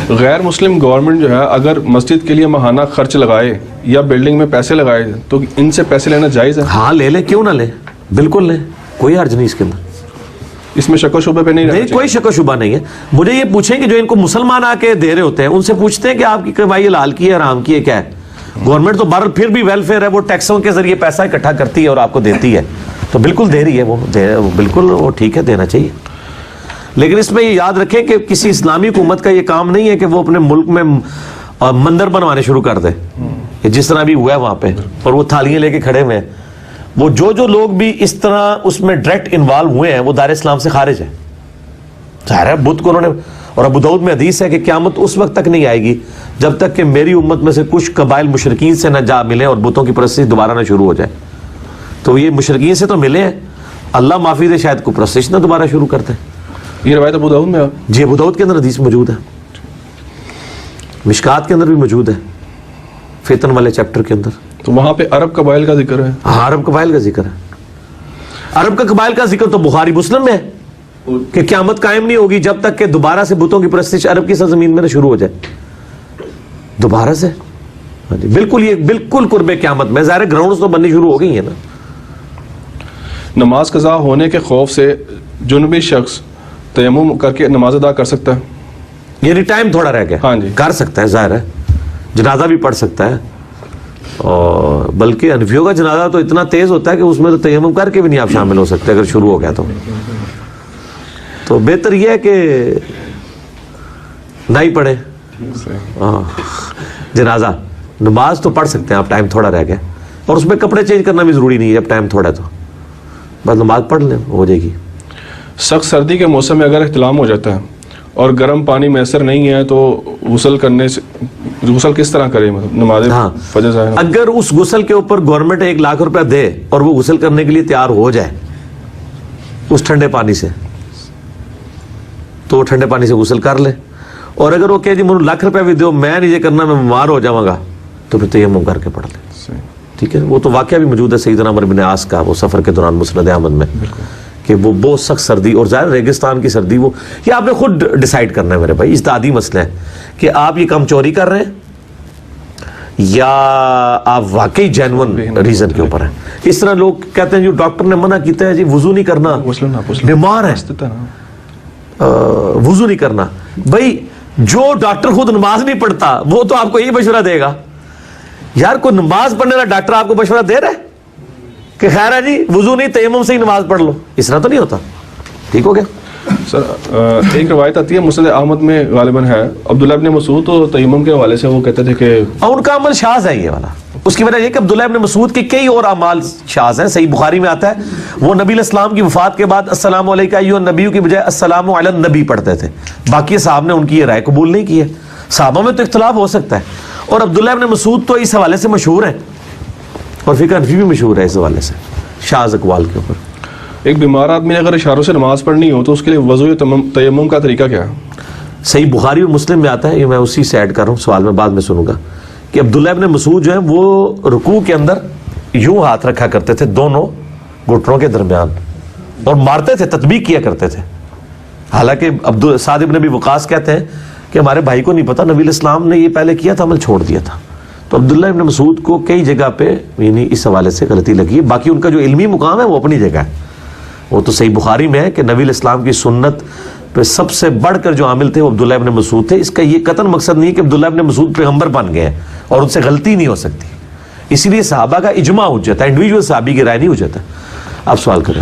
غیر Muslim government جو ہے اگر مسجد کے لیے ماہانہ خرچ لگائے یا بلڈنگ میں پیسے لگائے تو ان سے پیسے لینا جائز ہے؟ ہاں لے لیں، کیوں نہ لیں، بالکل لیں، کوئی حرج نہیں اس کے اندر، اس میں شک و شبہ پہ نہیں کوئی شک و شبہ نہیں ہے۔ مجھے یہ پوچھیں کہ جو ان کو مسلمان آ کے دے رہے ہوتے ہیں ان سے پوچھتے ہیں کہ آپ کی کمائی حلال کی ہے حرام کی ہے کیا ہے؟ گورنمنٹ تو بہرحال پھر بھی ویلفیئر ہے، وہ ٹیکسوں کے ذریعے پیسہ اکٹھا کرتی ہے اور آپ کو دیتی ہے، تو بالکل دے رہی ہے، وہ بالکل وہ ٹھیک ہے، دینا چاہیے۔ لیکن اس میں یہ یاد رکھیں کہ کسی اسلامی حکومت کا یہ کام نہیں ہے کہ وہ اپنے ملک میں مندر بنوانے شروع کر دے، جس طرح بھی ہوا ہے وہاں پہ، اور وہ تھالیاں لے کے کھڑے ہوئے ہیں۔ وہ جو لوگ بھی اس طرح اس میں ڈائریکٹ انوالو ہوئے ہیں وہ دار اسلام سے خارج ہیں، ظاہر ہے بدھ کو انہوں نے، اور ابو داؤد میں حدیث ہے کہ قیامت اس وقت تک نہیں آئے گی جب تک کہ میری امت میں سے کچھ قبائل مشرکین سے نہ جا ملیں اور بتوں کی پرستش دوبارہ نہ شروع ہو جائے۔ تو یہ مشرکین سے تو ملے ہیں، اللہ معافی دے شاید کو پرستش نہ دوبارہ شروع کرتے ہیں۔ یہ روایت ابو داؤد میں ہے؟ جی ابو داؤد کے اندر حدیث موجود ہے، مشکات کے اندر بھی موجود ہے، فتن والے چیپٹر کے اندر۔ تو وہاں پہ عرب قبائل کا ذکر ہے؟ ہاں عرب قبائل کا ذکر ہے، عرب کا قبائل کا ذکر تو بخاری مسلم میں ہے کہ قیامت قائم نہیں ہوگی جب تک کہ دوبارہ سے بتوں کی پرستش عرب کی سرزمین میں نہ شروع ہو جائے، دوبارہ سے۔ بالکل یہ بالکل قرب قیامت میں، ظاہر گراؤنڈز تو بننی شروع ہو گئی ہیں نا۔ نماز قضا ہونے کے خوف سے جنوبی شخص تیمم کر کے نماز ادا کر سکتا ہے؟ یعنی ٹائم تھوڑا رہ گیا، ہاں جی کر سکتا ہے، ظاہر ہے جنازہ بھی پڑھ سکتا ہے، اور بلکہ حنفیوں کا جنازہ تو اتنا تیز ہوتا ہے کہ اس میں تو تیمم کر کے بھی نہیں آپ شامل ہو سکتے اگر شروع ہو گیا تو بہتر یہ ہے کہ نہ ہی پڑھیں جنازہ، نماز تو پڑھ سکتے ہیں آپ، ٹائم تھوڑا رہ گیا، اور اس میں کپڑے چینج کرنا بھی ضروری نہیں ہے جب ٹائم تھوڑا ہے تو بس نماز پڑھ لیں ہو جائے گی۔ سخت سردی کے موسم میں اگر احتلام ہو جاتا ہے اور گرم پانی میسر نہیں ہے تو غسل کرنے سے غسل کس طرح کرے؟ نماز فجر سے اگر اس غسل کے اوپر گورنمنٹ 1 لاکھ روپے دے اور وہ غسل کرنے کے لیے تیار ہو جائے اس ٹھنڈے پانی سے، تو وہ ٹھنڈے پانی سے غسل کر لے، اور اگر وہ کہ جی مجھے 1 لاکھ روپے بھی دو میں نہیں یہ کرنا میں بیمار ہو جاؤں گا تو پھر تیمم کر کے پڑھ لے، ٹھیک ہے۔ وہ تو واقعہ بھی موجود ہے سیدنا عمر بن عاص کا، وہ سفر کے دوران مسند احمد میں، کہ وہ بہت سخت سردی، اور ظاہر ریگستان کی سردی، وہ یہ آپ نے خود ڈیسائیڈ کرنا ہے میرے بھائی، اجتہادی مسئلہ ہے کہ آپ یہ کام چوری کر رہے ہیں یا آپ واقعی جینون ریزن کے اوپر ہیں۔ اس طرح لوگ کہتے ہیں جو ڈاکٹر نے منع کیتا ہے جی وضو نہیں کرنا، بیمار ہے وضو نہیں کرنا، بھائی جو ڈاکٹر خود نماز نہیں پڑھتا وہ تو آپ کو یہ مشورہ دے گا، یار کوئی نماز پڑھنے والا ڈاکٹر آپ کو مشورہ دے رہا ہے کہ خیر ہے جی وضو نہیں تیمم سے ہی نماز پڑھ لو، اس طرح تو نہیں ہوتا، ٹھیک ہو گیا۔ سر ایک روایت آتی ہے مسند احمد میں غالباً ہے، عبداللہ ابن مسعود تو تیمم کے حوالے سے وہ کہتے تھے کہ ان کا عمل شاذ ہے یہ والا، اس کی وجہ یہ کہ عبداللہ ابن مسعود کے کئی اور اعمال شاذ ہیں، صحیح بخاری میں آتا ہے وہ نبی علیہ السلام کی وفات کے بعد السلام علیکم ایھا النبی کی بجائے السلام علی النبی پڑھتے تھے، باقی صحابہ نے ان کی یہ رائے قبول نہیں کی ہے، صحابہ میں تو اختلاف ہو سکتا ہے، اور عبداللہ ابن مسعود تو اس حوالے سے مشہور ہیں، اور فقہ حنفی بھی مشہور ہے اس حوالے سے شاذ اقوال کے اوپر۔ ایک بیمار آدمی نے اگر اشاروں سے نماز پڑھنی ہو تو اس کے لیے وضو یا تیمم کا طریقہ کیا ہے؟ صحیح بخاری اور مسلم میں آتا ہے، یہ میں اسی سے ایڈ کر رہا ہوں، سوال میں بعد میں سنوں گا، کہ عبداللہ ابن مسعود جو ہیں وہ رکوع کے اندر یوں ہاتھ رکھا کرتے تھے دونوں گھٹنوں کے درمیان اور مارتے تھے، تطبیق کیا کرتے تھے، حالانکہ سعد ابن ابی وقاص کہتے ہیں کہ ہمارے بھائی کو نہیں پتا، نبی علیہ السلام نے یہ پہلے کیا تھا، عمل چھوڑ دیا تھا، تو عبداللہ ابن مسعود کو کئی جگہ پہ یعنی اس حوالے سے غلطی لگی ہے، باقی ان کا جو علمی مقام ہے وہ اپنی جگہ ہے، وہ تو صحیح بخاری میں ہے کہ نبی علیہ السلام کی سنت پہ سب سے بڑھ کر جو عامل تھے وہ عبداللہ ابن مسعود تھے۔ اس کا یہ قطعاً مقصد نہیں کہ عبداللہ ابن مسعود پیغمبر بن گئے ہیں اور ان سے غلطی نہیں ہو سکتی، اسی لیے صحابہ کا اجماع حجت ہے، انڈیویجول صحابی کی رائے نہیں حجت ہے۔ آپ سوال کریں۔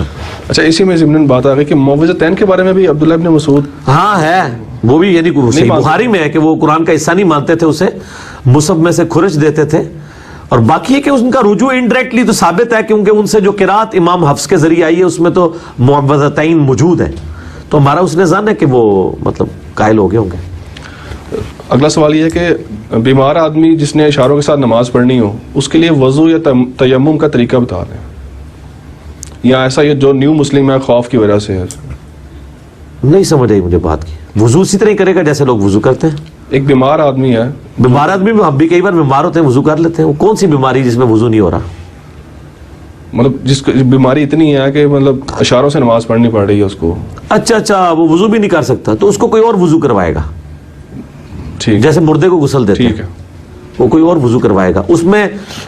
اچھا اسی میں ضمن بات آ گئی کہ معوذتین کے بارے میں بھی عبداللہ ابن مسعود ہاں ہے، وہ بھی یعنی صحیح بخاری میں ہے کہ وہ قرآن کا حصہ نہیں مانتے تھے، اسے مصحف میں سے کھرچ دیتے تھے، اور باقی ہے کہ ان کا رجوع انڈائریکٹلی تو ثابت ہے کیونکہ ان سے جو قرات امام حفص کے ذریعے آئی ہے اس میں تو معوذتین موجود ہے، تو ہمارا اس نے ظن ہے کہ وہ مطلب قائل ہو گئے ہوں گے۔ اگلا سوال یہ ہے کہ بیمار آدمی جس نے اشاروں کے ساتھ نماز پڑھنی ہو اس کے لیے وضو یا تیمم کا طریقہ بتا دیں، یا ایسا یہ جو نیو مسلم ہے خوف کی وجہ سے ہے؟ نہیں سمجھ آئی مجھے بات کی، وضو اسی طرح ہی کرے گا جیسے لوگ وضو کرتے ہیں۔ ایک بیمار آدمی ہے، بیمار آدمی ہم بھی کئی بار بیمار ہوتے ہیں وضو کر لیتے ہیں، وہ کون سی بیماری جس میں وضو نہیں ہو رہا؟ مطلب جس کو بیماری اتنی ہے کہ مطلب اشاروں سے نماز پڑھنی پڑ رہی ہے اس کو، اچھا وہ وضو بھی نہیں کر سکتا تو اس کو کوئی اور وضو کروائے گا، ٹھیک جیسے مردے کو غسل دیتے ٹھیک ہیں ہے وہ کوئی اور وضو کروائے گا, اس میں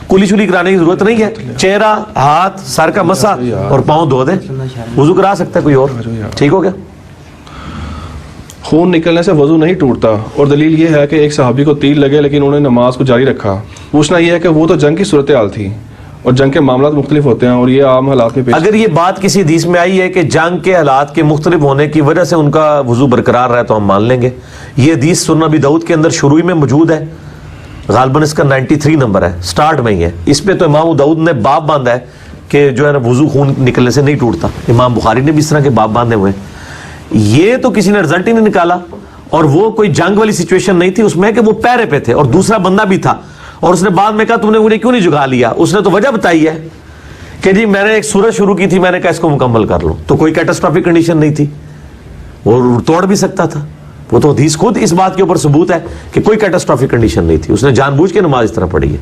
کلی شلی کرانے کی ضرورت نہیں ہے, چہرہ ہاتھ سر کا مسا اور پاؤں دھو دیں, وضو کرا سکتا ہے کوئی اور. ٹھیک ہو گیا. خون نکلنے سے وضو نہیں ٹوٹتا, اور دلیل یہ ہے کہ ایک صحابی کو تیر لگے لیکن انہوں نے نماز کو جاری رکھا. پوچھنا یہ ہے کہ وہ تو جنگ کی صورتحال تھی اور جنگ کے معاملات مختلف ہوتے ہیں اور یہ عام حالات میں پیش. اگر یہ بات کسی حدیث میں آئی ہے کہ جنگ کے حالات کے مختلف ہونے کی وجہ سے ان کا وضو برقرار رہا تو ہم مان لیں گے. یہ حدیث سنن ابی داؤد کے اندر شروع میں موجود ہے, غالباً اس کا 93 نمبر ہے, سٹارٹ میں ہی ہے. اس پہ تو امام داؤد نے باب باندھا ہے کہ جو ہے نا وضو خون نکلنے سے نہیں ٹوٹتا. امام بخاری نے بھی اس طرح کے باب باندھے ہوئے ہیں. یہ تو کسی نے رزلٹ ہی نہیں نکالا, اور وہ کوئی جنگ والی سچویشن نہیں تھی اس میں کہ وہ پیرے پہ تھے اور دوسرا بندہ بھی تھا, اور اس نے بعد میں کہا تم نے انہیں کیوں نہیں جگا لیا. اس نے تو وجہ بتائی ہے کہ جی میں نے ایک سورج شروع کی تھی, میں نے کہا اس کو مکمل کر لوں. تو کوئی کیٹاسٹرافک کنڈیشن نہیں تھی, وہ توڑ بھی سکتا تھا. وہ تو حدیث خود اس بات کے اوپر ثبوت ہے کہ کوئی کیٹاسٹرافک کنڈیشن نہیں تھی, اس نے جان بوجھ کے نماز اس طرح پڑھی ہے.